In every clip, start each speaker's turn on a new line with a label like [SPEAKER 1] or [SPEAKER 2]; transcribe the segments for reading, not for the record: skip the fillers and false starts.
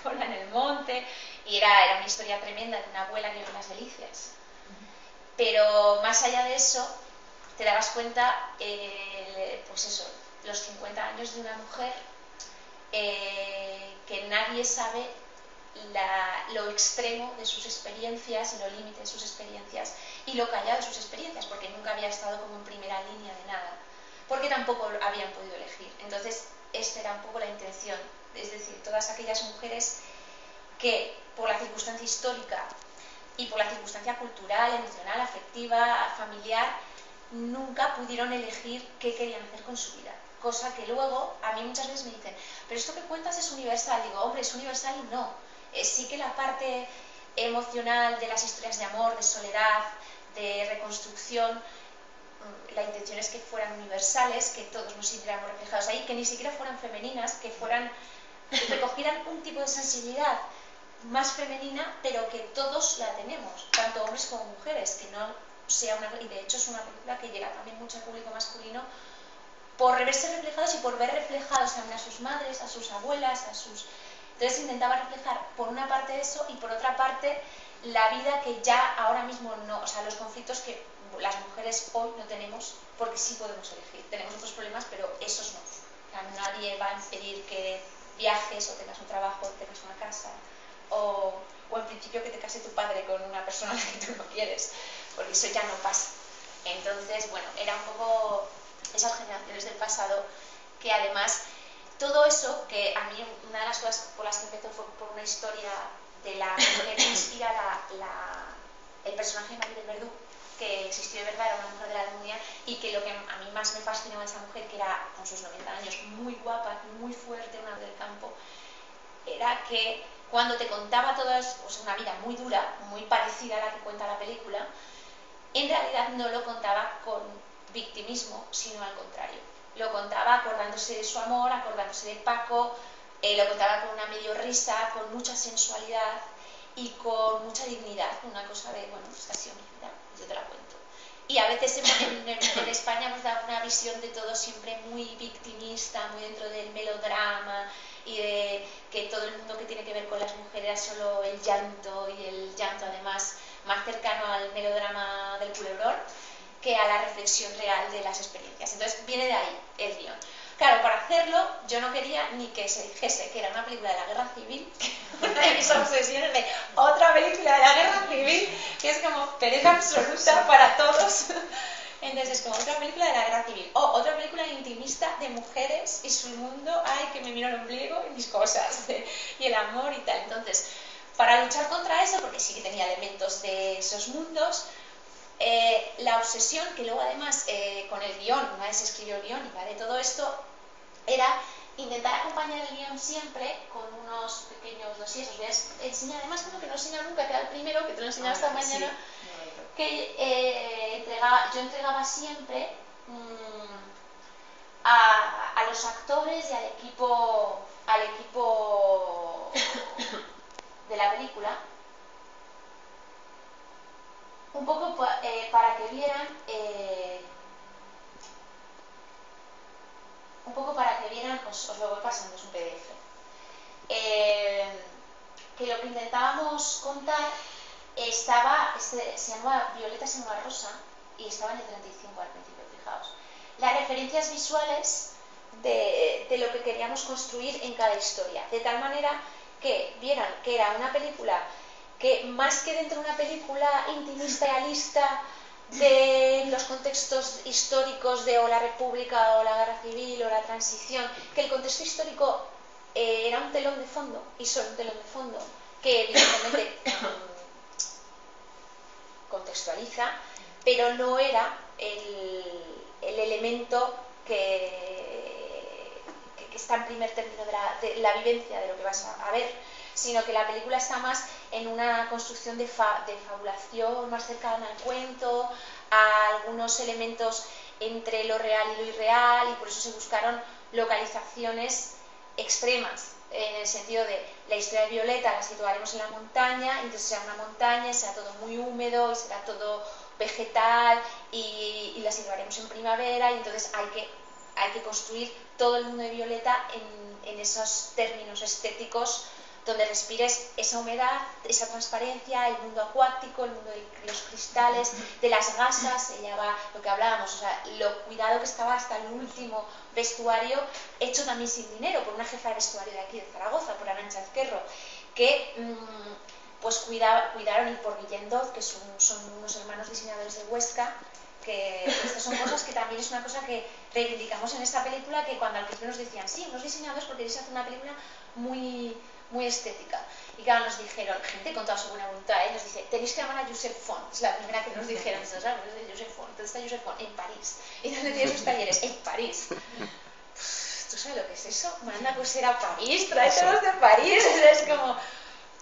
[SPEAKER 1] sola en el monte, y era una historia tremenda de una abuela que vive en las Delicias. Pero más allá de eso, te dabas cuenta, pues eso, los 50 años de una mujer, que nadie sabe lo extremo de sus experiencias y lo límite de sus experiencias y lo callado de sus experiencias, porque nunca había estado como en primera línea de nada, porque tampoco habían podido elegir. Entonces, esta era un poco la intención, es decir, todas aquellas mujeres que por la circunstancia histórica y por la circunstancia cultural, emocional, afectiva, familiar, nunca pudieron elegir qué querían hacer con su vida. Cosa que luego a mí muchas veces me dicen, pero esto que cuentas es universal. Digo, hombre, es universal y no. Sí que la parte emocional de las historias de amor, de soledad, de reconstrucción, la intención es que fueran universales, que todos nos sintiéramos reflejados ahí, que ni siquiera fueran femeninas, que recogieran un tipo de sensibilidad más femenina, pero que todos la tenemos, tanto hombres como mujeres, que no sea una... Y de hecho es una película que llega también mucho al público masculino por verse reflejados y por ver reflejados también a sus madres, a sus abuelas, a sus... Entonces intentaba reflejar por una parte eso y por otra parte la vida que ya ahora mismo no, o sea, los conflictos que las mujeres hoy no tenemos, porque sí podemos elegir. Tenemos otros problemas, pero esos no. O sea, nadie va a impedir que viajes o tengas un trabajo, tengas una casa, o en principio que te case tu padre con una persona a la que tú no quieres, porque eso ya no pasa. Entonces, bueno, era un poco esas generaciones del pasado que además todo eso, que a mí una de las cosas por las que empezó fue por una historia de la mujer que inspira el personaje de Marie del Verdú, que existió de verdad, era una mujer de la Edad Media, y que lo que a mí más me fascinó de esa mujer, que era con sus 90 años, muy guapa, muy fuerte, una del campo, era que cuando te contaba toda una vida muy dura, muy parecida a la que cuenta la película, en realidad no lo contaba con victimismo, sino al contrario. Lo contaba acordándose de su amor, acordándose de Paco, lo contaba con una medio risa, con mucha sensualidad y con mucha dignidad, una cosa de, bueno, esta ha sido mi vida, yo te la cuento. Y a veces en España hemos dado una visión de todo siempre muy victimista, muy dentro del melodrama y de que todo el mundo que tiene que ver con las mujeres es solo el llanto, y el llanto además más cercano al melodrama del culebrón que a la reflexión real de las experiencias. Entonces viene de ahí el guión. Claro, para hacerlo yo no quería ni que se dijese que era una película de la guerra civil, una de mis obsesiones de otra película de la guerra civil, que es como pereza absoluta para todos. Entonces es como otra película de la guerra civil, o otra película intimista de mujeres y su mundo, ay, que me miro el ombligo y mis cosas, y el amor y tal. Entonces, para luchar contra eso, porque sí que tenía elementos de esos mundos, la obsesión, que luego además con el guión, una vez se escribió el guión y va de todo esto, era intentar acompañar el guión siempre con unos pequeños dossiers. Os voy a enseñar además uno que no he enseñado nunca, que era el primero, que te lo he enseñado esta mañana, sí, que yo entregaba siempre a los actores y al equipo de la película, un poco para que vieran os lo voy pasando, es un PDF, que lo que intentábamos contar se llamaba Violeta se llama Rosa y estaba en el 35 al principio, fijaos. Las referencias visuales de lo que queríamos construir en cada historia, de tal manera que vieran que era una película que más que dentro de una película intimista y realista de los contextos históricos de o la República o la Guerra Civil o la Transición, que el contexto histórico era un telón de fondo y solo un telón de fondo que evidentemente contextualiza, pero no era el elemento que está en primer término de la vivencia de lo que vas a ver, sino que la película está más en una construcción de fabulación más cercana al cuento, a algunos elementos entre lo real y lo irreal, y por eso se buscaron localizaciones extremas, en el sentido de la historia de Violeta la situaremos en la montaña, entonces será una montaña, será todo muy húmedo, y será todo vegetal, y la situaremos en primavera, y entonces hay que construir todo el mundo de Violeta en esos términos estéticos donde respires esa humedad, esa transparencia, el mundo acuático, el mundo de los cristales, de las gasas. Ella va, lo que hablábamos, o sea, lo cuidado que estaba hasta el último vestuario, hecho también sin dinero, por una jefa de vestuario de aquí de Zaragoza, por Arantxa Ezquerro, que pues cuidaron, y por Guillén Doz, que son unos hermanos diseñadores de Huesca, que estas son cosas que también es una cosa que reivindicamos en esta película, que cuando al principio nos decían, sí, unos diseñadores porque queréis hacer una película muy estética. Y claro, nos dijeron, gente con toda su buena voluntad, nos dice, tenéis que llamar a Josep Font, es la primera que nos dijeron, ¿sabes? Josep Font, ¿dónde está Josep Font? En París. ¿Y dónde tiene sus talleres? En París. ¿Tú sabes lo que es eso? Manda a coser a París, tráetelos de París. Es como,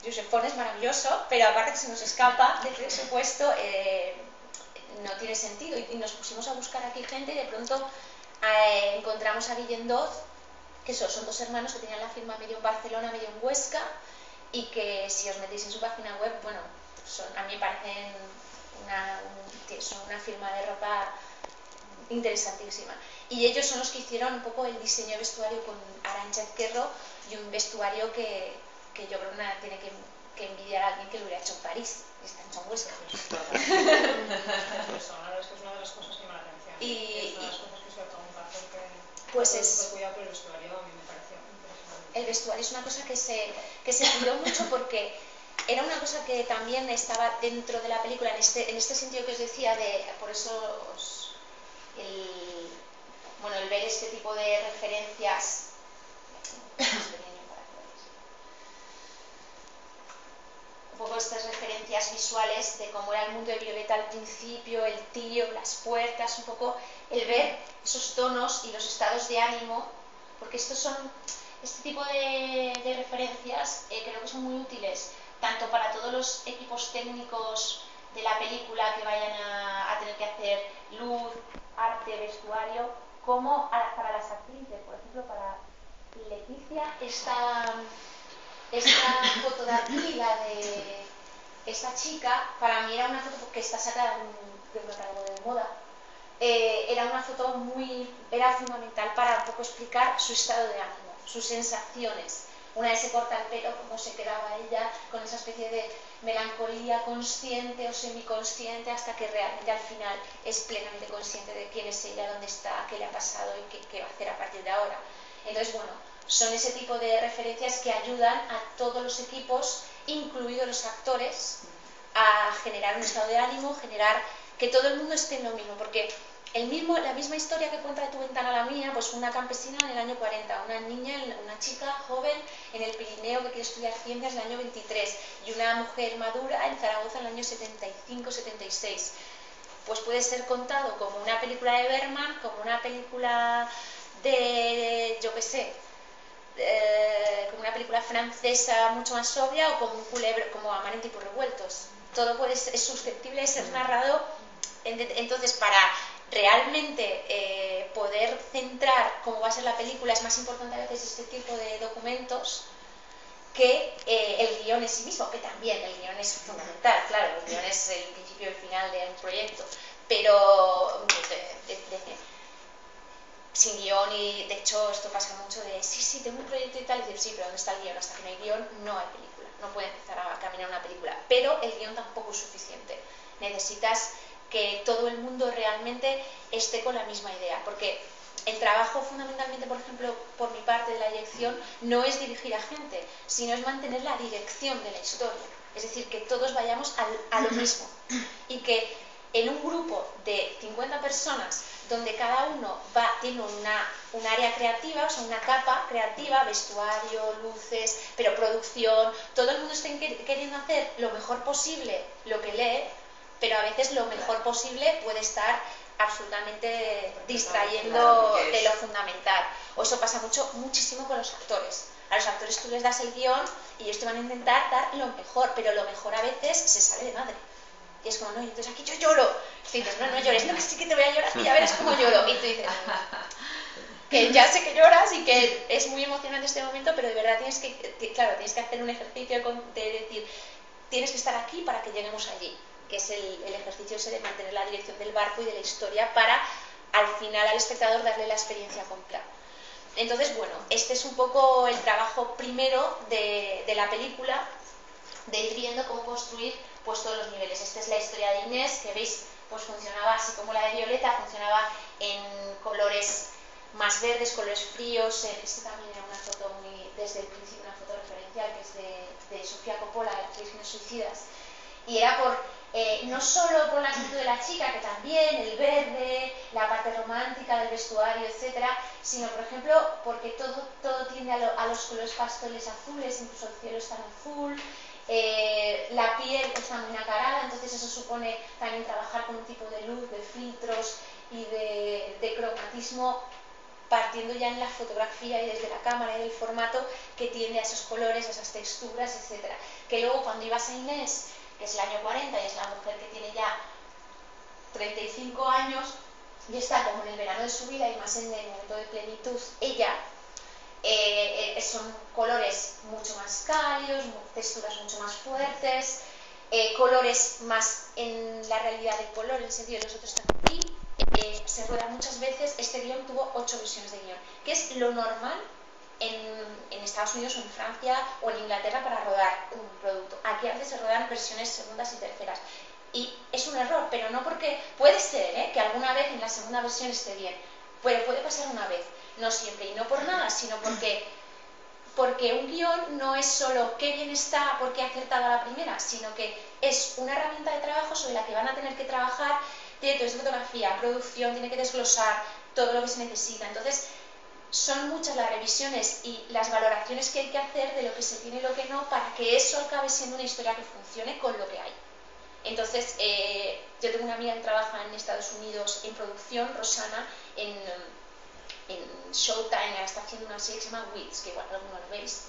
[SPEAKER 1] Josep Font es maravilloso, pero aparte que se nos escapa del presupuesto, no tiene sentido. Y nos pusimos a buscar aquí gente y de pronto encontramos a Guillén Doz, que son dos hermanos que tenían la firma medio en Barcelona, medio en Huesca, y que si os metéis en su página web, bueno, a mí me parecen son una firma de ropa interesantísima. Y ellos son los que hicieron un poco el diseño de vestuario con Arantxa Ezquerro, y un vestuario que yo creo que tiene que envidiar a alguien que lo hubiera hecho en París, y está hecho en Huesca.
[SPEAKER 2] La verdad es que es una de las cosas que me llama la atención.
[SPEAKER 1] Y
[SPEAKER 2] es una de las cosas que se va a preguntar porque
[SPEAKER 1] pues es
[SPEAKER 2] cuidado por el vestuario, a mí me pareció impresionante.
[SPEAKER 1] El vestuario es una cosa que se cuidó mucho, porque era una cosa que también estaba dentro de la película, en este sentido que os decía, por eso el ver este tipo de referencias, un poco estas referencias visuales de cómo era el mundo de Violeta al principio, el tío, las puertas, un poco el ver esos tonos y los estados de ánimo, porque este tipo de referencias creo que son muy útiles, tanto para todos los equipos técnicos de la película que vayan a tener que hacer luz, arte, vestuario, como para las actrices. Por ejemplo, para Leticia, esta foto de aquí, la de esta chica, para mí era una foto que está sacada de un catálogo de moda. Era una foto era fundamental para un poco explicar su estado de ánimo, sus sensaciones. Una vez se corta el pelo, cómo se quedaba ella con esa especie de melancolía consciente o semiconsciente, hasta que realmente al final es plenamente consciente de quién es ella, dónde está, qué le ha pasado y qué va a hacer a partir de ahora. Entonces, bueno, son ese tipo de referencias que ayudan a todos los equipos, incluidos los actores, a generar un estado de ánimo, generar que todo el mundo esté en lo mismo, porque la misma historia que cuenta de Tu ventana a la mía, pues una campesina en el año 40, una chica joven en el Pirineo que quiere estudiar ciencias en el año 23, y una mujer madura en Zaragoza en el año 75-76. Pues puede ser contado como una película de Bergman, como una película de, yo qué sé, como una película francesa mucho más sobria, o como un culebro, como Amar en tiempos revueltos. Todo es susceptible de ser narrado. Entonces, para realmente poder centrar cómo va a ser la película, es más importante a veces este tipo de documentos que el guión en sí mismo, que también el guión es fundamental, claro, el guión es el principio y el final de un proyecto, pero sin guión. Y de hecho esto pasa mucho de sí, tengo un proyecto y tal, y decir, sí, pero ¿dónde está el guión? Hasta que no hay guión no hay película, no puede empezar a caminar una película, pero el guión tampoco es suficiente, necesitas que todo el mundo realmente esté con la misma idea, porque el trabajo fundamentalmente, por ejemplo, por mi parte de la dirección, no es dirigir a gente, sino es mantener la dirección de la historia, es decir, que todos vayamos a lo mismo, y que en un grupo de 50 personas, donde cada uno tiene un área creativa, o sea, una capa creativa, vestuario, luces, pero producción, todo el mundo esté queriendo hacer lo mejor posible lo que lee, pero a veces lo mejor posible puede estar absolutamente distrayendo de lo fundamental. O eso pasa muchísimo con los actores. A los actores tú les das el guión y ellos te van a intentar dar lo mejor, pero lo mejor a veces se sale de madre. Y es como, no, y entonces aquí yo lloro. Y dices, no llores, no, que sí que te voy a llorar y ya verás cómo lloro. Y tú dices, que ya sé que lloras y que es muy emocionante este momento, pero de verdad tienes que hacer un ejercicio de decir, tienes que estar aquí para que lleguemos allí, que es el ejercicio ese de mantener la dirección del barco y de la historia para al final al espectador darle la experiencia completa. Entonces, bueno, este es un poco el trabajo primero de la película, de ir viendo cómo construir pues todos los niveles. Esta es la historia de Inés, que veis, pues funcionaba así como la de Violeta, funcionaba en colores más verdes, colores fríos. Este también era una foto muy, desde el principio, una foto referencial, que es de Sofía Coppola, de las Vírgenes Suicidas. Y era no solo por la actitud de la chica, que también, el verde, la parte romántica del vestuario, etcétera, sino, por ejemplo, porque todo tiende a los colores pasteles azules, incluso el cielo es tan azul, la piel está muy nacarada, entonces eso supone también trabajar con un tipo de luz, de filtros y de cromatismo, partiendo ya en la fotografía y desde la cámara y del formato, que tiende a esos colores, a esas texturas, etcétera. Que luego, cuando ibas a Inés, que es el año 40 y es la mujer que tiene ya 35 años y está como en el verano de su vida y más en el momento de plenitud, ella, son colores mucho más cálidos, texturas mucho más fuertes, colores más en la realidad del color, en el sentido de los otros están aquí. Se rueda muchas veces. Este guión tuvo 8 versiones de guión, que es lo normal en Estados Unidos o en Francia o en Inglaterra para rodar un producto. Aquí a veces se rodan versiones segundas y terceras. Y es un error, pero no porque... Puede ser que alguna vez en la segunda versión esté bien, pero puede pasar una vez, no siempre, y no por nada, sino porque un guión no es solo qué bien está porque he acertado a la primera, sino que es una herramienta de trabajo sobre la que van a tener que trabajar directores de fotografía, producción, tiene que desglosar todo lo que se necesita. Entonces, son muchas las revisiones y las valoraciones que hay que hacer de lo que se tiene y lo que no, para que eso acabe siendo una historia que funcione con lo que hay. Entonces, yo tengo una amiga que trabaja en Estados Unidos en producción, Rosana, en Showtime, está haciendo una serie que se llama Weeds, que igual alguno lo veis.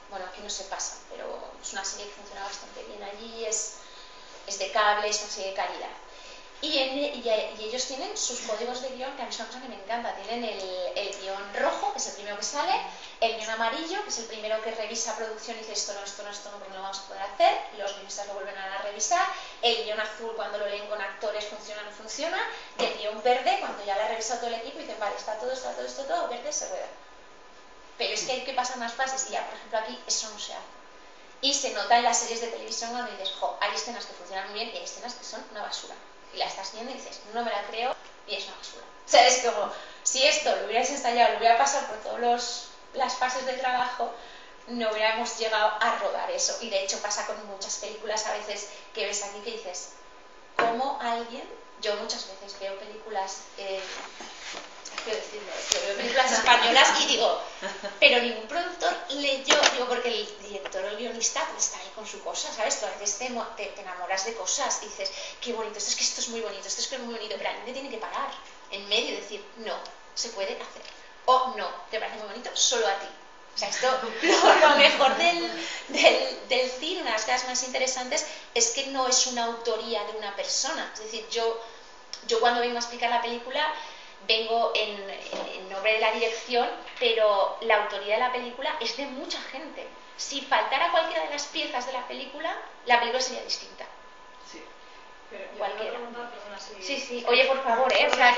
[SPEAKER 1] Bueno, aquí no se pasa, pero es una serie que funciona bastante bien allí, es de cable, es una serie de calidad. Y ellos tienen sus códigos de guión, que a mí es una cosa que me encanta. Tienen el guión rojo, que es el primero que sale, el guión amarillo, que es el primero que revisa producción y dice esto no, porque no lo vamos a poder hacer, los guionistas lo vuelven a revisar, el guión azul cuando lo leen con actores funciona o no funciona, y el guión verde cuando ya lo ha revisado todo el equipo y dicen vale, está todo, verde, se rueda. Pero es que hay que pasar más fases y ya, por ejemplo, aquí eso no se hace. Y se nota en las series de televisión cuando dices, hay escenas que funcionan muy bien y hay escenas que son una basura. Y la estás viendo y dices, no me la creo, y es una basura. O sea, es como, si esto lo hubierais ensayado, lo hubiera pasado por todas las fases del trabajo, no hubiéramos llegado a rodar eso. Y de hecho pasa con muchas películas a veces que ves aquí que dices, ¿cómo alguien? Yo muchas veces veo películas, veo películas españolas y digo, pero ningún productor leyó, porque el director o el guionista pues está ahí con su cosa, ¿sabes? Tú a veces te enamoras de cosas y dices, qué bonito, esto es muy bonito, esto es que es muy bonito, pero alguien te tiene que parar en medio y decir, no, se puede hacer, o no, te parece muy bonito, solo a ti. O sea, esto, lo mejor del cine, una de las cosas más interesantes, es que no es una autoría de una persona. Es decir, yo cuando vengo a explicar la película, vengo en nombre de la dirección, pero la autoría de la película es de mucha gente. Si faltara cualquiera de las piezas de la película sería distinta.
[SPEAKER 2] Sí. Pero
[SPEAKER 1] cualquiera.
[SPEAKER 2] Pregunta, perdona,
[SPEAKER 1] Sí, oye, por favor, o sea,